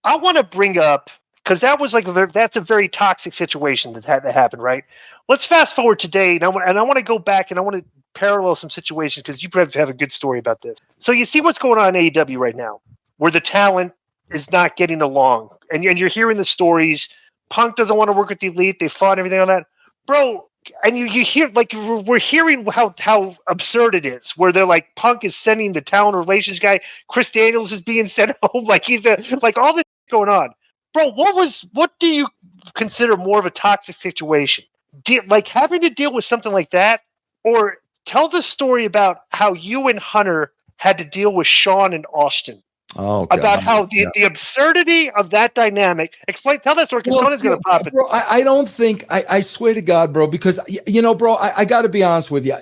I want to bring up, because that was like that's a very toxic situation that had to happen, right? Let's fast forward today, and I want to go back and I want to parallel some situations because you probably have a good story about this. So you see what's going on in AEW right now, where the talent is not getting along, and you're hearing the stories. Punk doesn't want to work with the Elite. They fought everything on that, bro. And you hear, like, we're hearing how absurd it is, where they're like, Punk is sending the talent relations guy, Chris Daniels is being sent home, like he's like all this going on, bro. What do you consider more of a toxic situation, like having to deal with something like that, or tell the story about how you and Hunter had to deal with Sean and Austin? Oh, God. About how the absurdity of that dynamic. Tell that story, because Tony's going to pop it. Bro, I don't think, I swear to God, bro, because, bro, I got to be honest with you,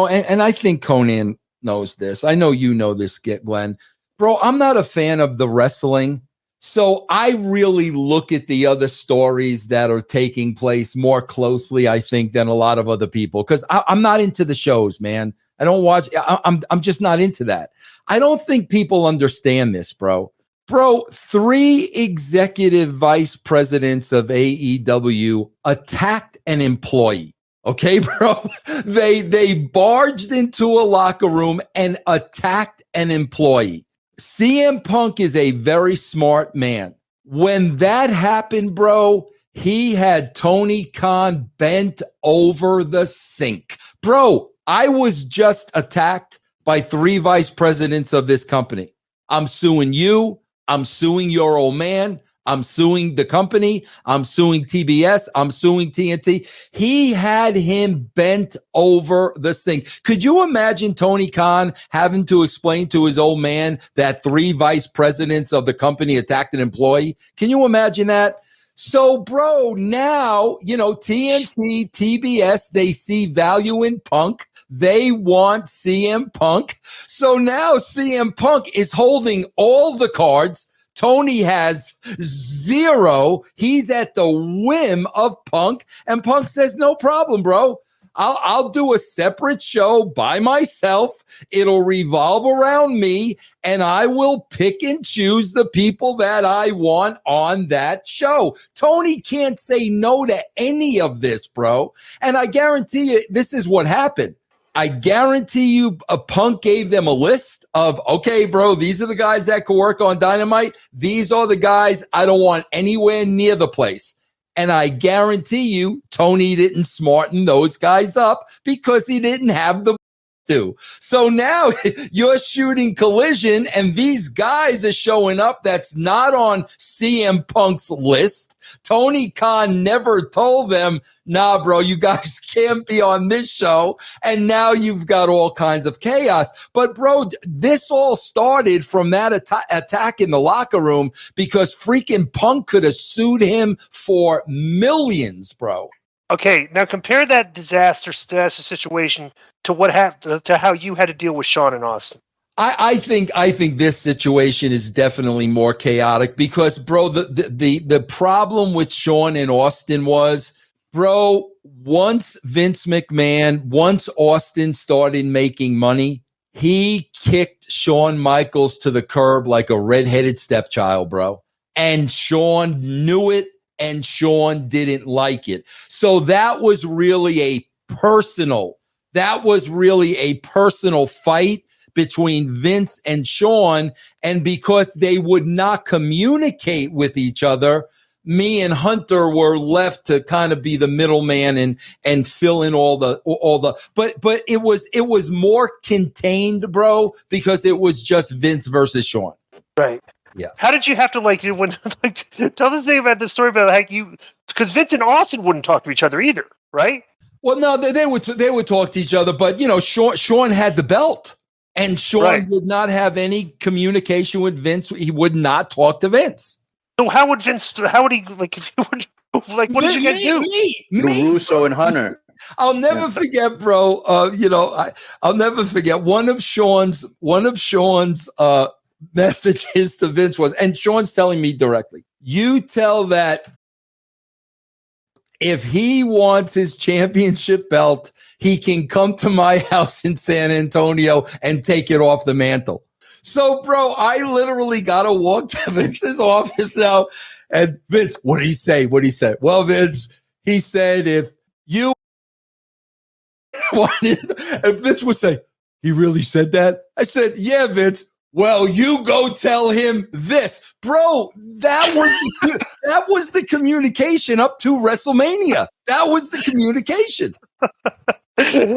and I think Conan knows this. I know you know this, Glenn. Bro, I'm not a fan of the wrestling. So I really look at the other stories that are taking place more closely, I think, than a lot of other people, because I'm not into the shows, man. I don't watch. I'm just not into that. I don't think people understand this, bro. Bro, 3 executive vice presidents of AEW attacked an employee. Okay, bro. They barged into a locker room and attacked an employee. CM Punk is a very smart man. When that happened, bro, he had Tony Khan bent over the sink. Bro, I was just attacked by 3 vice presidents of this company. I'm suing you. I'm suing your old man. I'm suing the company. I'm suing TBS. I'm suing TNT. He had him bent over the sink. Could you imagine Tony Khan having to explain to his old man that 3 vice presidents of the company attacked an employee? Can you imagine that? So, bro, now, TNT, TBS, they see value in Punk. They want CM Punk. So now CM Punk is holding all the cards. Tony has 0. He's at the whim of Punk. And Punk says, no problem, bro. I'll do a separate show by myself. It'll revolve around me, and I will pick and choose the people that I want on that show. Tony can't say no to any of this, bro. And I guarantee you, this is what happened. I guarantee you a Punk gave them a list of, okay, bro, these are the guys that can work on Dynamite. These are the guys I don't want anywhere near the place. And I guarantee you, Tony didn't smarten those guys up because he didn't have the to. So now you're shooting Collision, and these guys are showing up that's not on CM Punk's list. Tony Khan never told them, nah, bro, you guys can't be on this show. And now you've got all kinds of chaos. But, bro, this all started from that attack in the locker room because freaking Punk could have sued him for millions, bro. Okay, now compare that disaster situation to what happened, to how you had to deal with Sean and Austin. I think this situation is definitely more chaotic because, bro, the problem with Sean and Austin was, bro, once Austin started making money, he kicked Shawn Michaels to the curb like a redheaded stepchild, bro. And Shawn knew it, and Shawn didn't like it. So that was really a personal fight between Vince and Shawn. And because they would not communicate with each other, me and Hunter were left to kind of be the middleman and fill in all the but it was more contained, bro, because it was just Vince versus Shawn. Right. Yeah. How did you have to tell the thing about the story about because Vince and Austin wouldn't talk to each other either, right? Well, no, they would talk to each other, but Shawn had the belt, and Shawn would not have any communication with Vince. He would not talk to Vince. So how would he what did you guys do? Me, Russo and Hunter. I'll never forget, bro. I'll never forget one of Shawn's messages to Vince was, and Shawn's telling me directly, you tell that if he wants his championship belt, he can come to my house in San Antonio and take it off the mantle. So, bro, I literally got to walk to Vince's office now. And Vince, what did he say? What did he say? Well, Vince, he said, if you wanted, and Vince would say, he really said that? I said, yeah, Vince. Well, you go tell him this. Bro, that was the communication up to WrestleMania. That was the communication.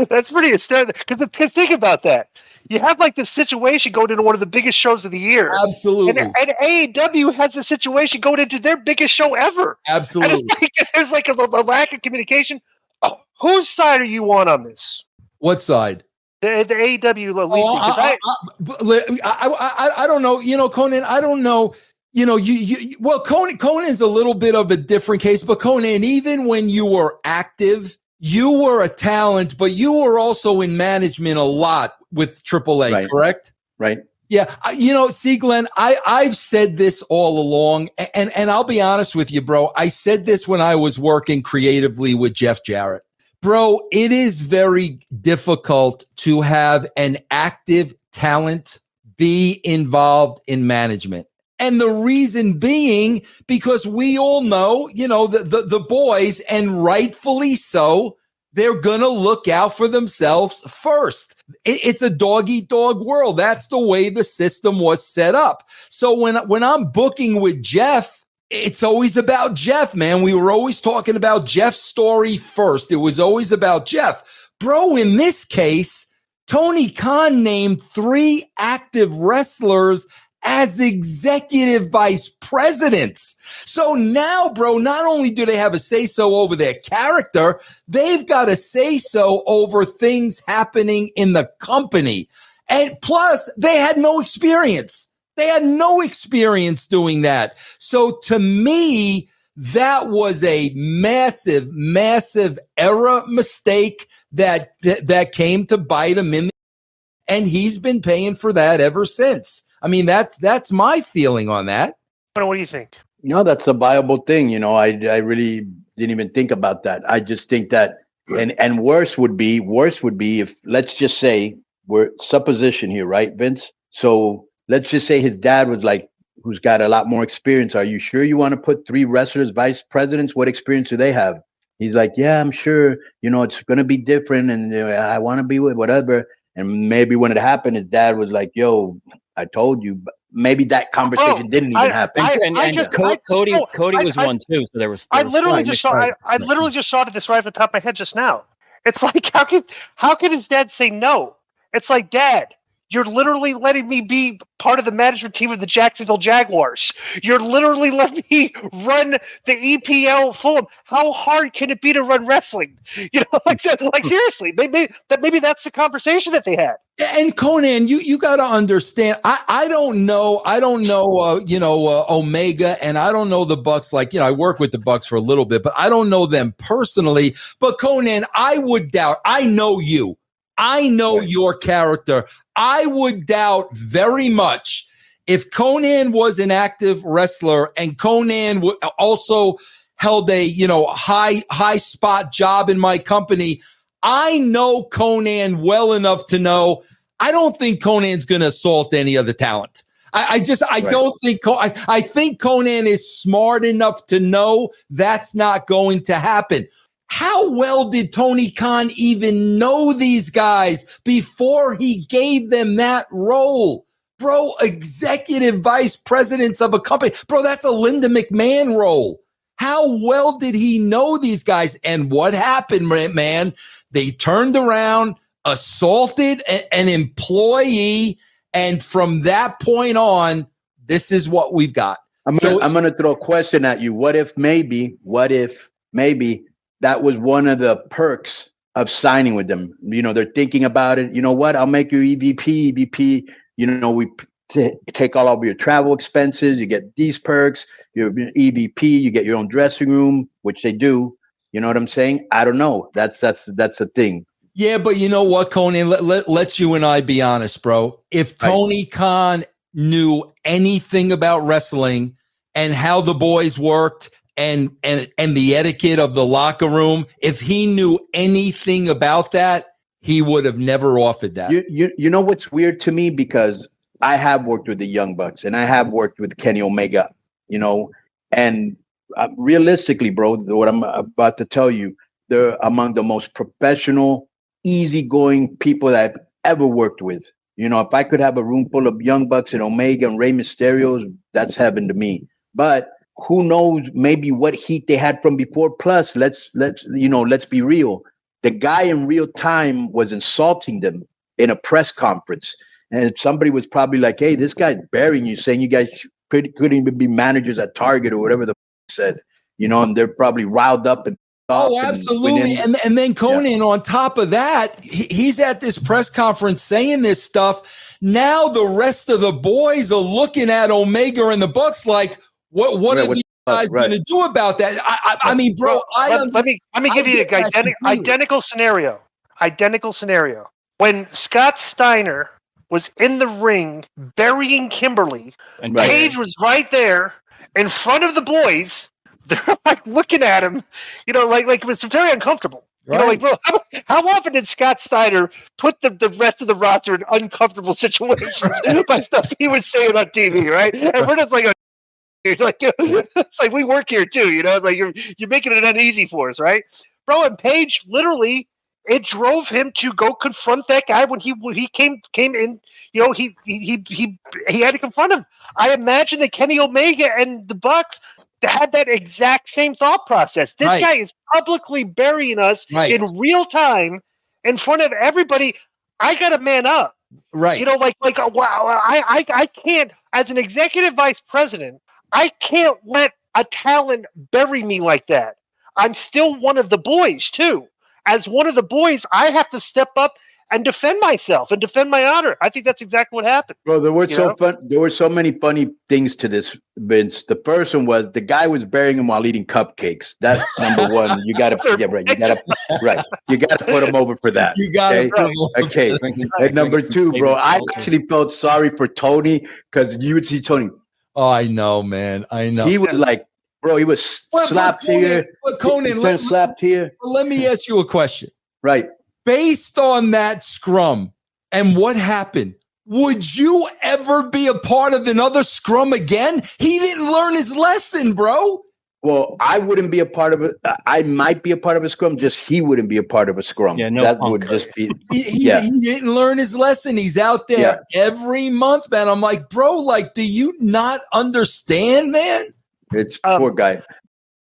That's pretty astounding. Because think about that. You have like this situation going into one of the biggest shows of the year. Absolutely. And AEW has a situation going into their biggest show ever. Absolutely. And there's like a lack of communication. Oh, whose side are you on this? What side? The AEW lead. I don't know. You know, Conan, I don't know. You know, well, Conan's a little bit of a different case, but Conan, even when you were active, you were a talent, but you were also in management a lot with AAA, right. Correct? Right. Yeah. You know, see, Glenn, I've said this all along, and I'll be honest with you, bro. I said this when I was working creatively with Jeff Jarrett. Bro, it is very difficult to have an active talent be involved in management. And the reason being, because we all know, you know, the boys, and rightfully so, they're going to look out for themselves first. It's a dog-eat-dog world. That's the way the system was set up. So when I'm booking with Jeff, it's always about Jeff, man. We were always talking about Jeff's story first. It was always about Jeff. Bro, in this case, Tony Khan named 3 active wrestlers as executive vice presidents. So now, bro, not only do they have a say-so over their character, they've got a say-so over things happening in the company. And plus, they had no experience. They had no experience doing that. So to me, that was a massive, massive error mistake that came to bite him in the, and he's been paying for that ever since. I mean, that's my feeling on that. What do you think? No, that's a viable thing. You know, I really didn't even think about that. I just think that, and worse would be if, let's just say, we're supposition here, right, Vince? So let's just say his dad was like, who's got a lot more experience. Are you sure you want to put 3 wrestlers vice presidents? What experience do they have? He's like, yeah, I'm sure. You know, it's going to be different, and I want to be with whatever. And maybe when it happened, his dad was like, yo, I told you. But maybe that conversation didn't even happen. Cody was one too. So there was I literally just saw this right at the top of my head just now. It's like, how can his dad say no? It's like, Dad, you're literally letting me be part of the management team of the Jacksonville Jaguars. You're literally letting me run the EPL Fulham. How hard can it be to run wrestling? You know, like seriously, maybe that's the conversation that they had. And Conan, you got to understand. I don't know. Omega, and I don't know the Bucks. Like, you know, I work with the Bucks for a little bit, but I don't know them personally. But Conan, I would doubt. I know you. I know your character. I would doubt very much if Conan was an active wrestler and Conan also held a, you know, high spot job in my company. I know Conan well enough to know I don't think Conan's going to assault any other talent. I don't think I think Conan is smart enough to know that's not going to happen. How well did Tony Khan even know these guys before he gave them that role? Bro, executive vice presidents of a company. Bro, that's a Linda McMahon role. How well did he know these guys? And what happened, man? They turned around, assaulted an employee, and from that point on, this is what we've got. I'm going to throw a question at you. What if maybe that was one of the perks of signing with them? You know, they're thinking about it. You know what? I'll make you EVP. You know, we take all of your travel expenses. You get these perks. You're EVP. You get your own dressing room, which they do. You know what I'm saying? I don't know. That's the thing. Yeah, but you know what, Conan? Let's you and I be honest, bro. If Tony Khan knew anything about wrestling and how the boys worked, and the etiquette of the locker room, if he knew anything about that, he would have never offered that. You know what's weird to me? Because I have worked with the Young Bucks and I have worked with Kenny Omega, and realistically, bro, what I'm about to tell you, they're among the most professional, easygoing people that I've ever worked with. If I could have a room full of Young Bucks and Omega and Rey Mysterios, that's heaven to me. But who knows, maybe what heat they had from before. Plus, let's be real. The guy in real time was insulting them in a press conference. And somebody was probably like, hey, this guy's burying you, saying you guys couldn't even be managers at Target or whatever the said, and they're probably riled up and absolutely. And then Conan, on top of that, he's at this press conference saying this stuff. Now the rest of the boys are looking at Omega and the Bucks like, what are these guys going to do about that? I mean, bro, let me give you an identical scenario. Identical scenario. When Scott Steiner was in the ring burying Kimberly, and Paige was right there in front of the boys. They're like looking at him, like it's very uncomfortable. Right. Bro, how often did Scott Steiner put the rest of the roster in uncomfortable situations by stuff he was saying on TV, right? And we're just like, it's like we work here too, like you're making it uneasy for us, right, bro? And Paige literally. It drove him to go confront that guy when he came in. He had to confront him. I imagine that Kenny Omega and the Bucks had that exact same thought process. This guy is publicly burying us in real time in front of everybody. I got to man up, right? Wow. I can't, as an executive vice president, I can't let a talent bury me like that. I'm still one of the boys too. As one of the boys, I have to step up and defend myself and defend my honor. I think that's exactly what happened. Bro, there were so many funny things to this, Vince. The first one was the guy was burying him while eating cupcakes. That's number one. You gotta put him over for that. You gotta okay. And number two, bro, I actually felt sorry for Tony because you would see Tony. Oh, I know, man. I know. He was like, bro, he was slapped here. But Conan, slapped here. Let me ask you a question. Right. Based on that scrum and what happened, would you ever be a part of another scrum again? He didn't learn his lesson, bro. Well, I wouldn't be a part of it. I might be a part of a scrum, just he wouldn't be a part of a scrum. Yeah, no that punk. Would just be. He didn't learn his lesson. He's out there every month, man. I'm like, bro, do you not understand, man? It's poor guy.